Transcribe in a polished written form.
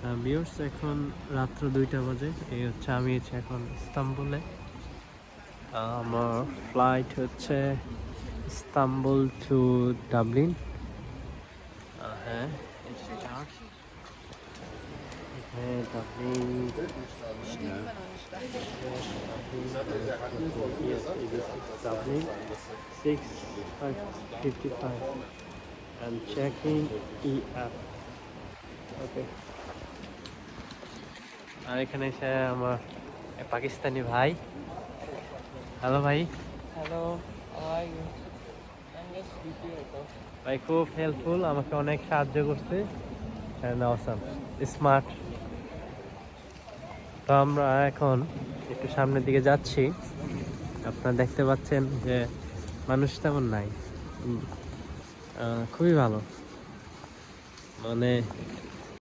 Viewers, এখন রাত্র 2টা বাজে। এই হচ্ছে আমি এখন ইস্তাম্বুলে। আমার ফ্লাইট হচ্ছে ইস্তাম্বুল টু ডাবলিন। হ্যাঁ, হ্যাঁ, Dublin. Dublin 6:55 and checking EF. Okay. আর এখানে এসে আমার পাকিস্তানি ভাই। হ্যালো ভাই। Hello, how are you? I'm just sleepy right now. ভাই খুব হেল্পফুল, আমাকে অনেক সাহায্য করছে। Awesome, smart. তো আমরা এখন একটু সামনের দিকে যাচ্ছি। আপনারা দেখতে পাচ্ছেন যে মানুষ তেমন নাই। খুবই ভালো, মানে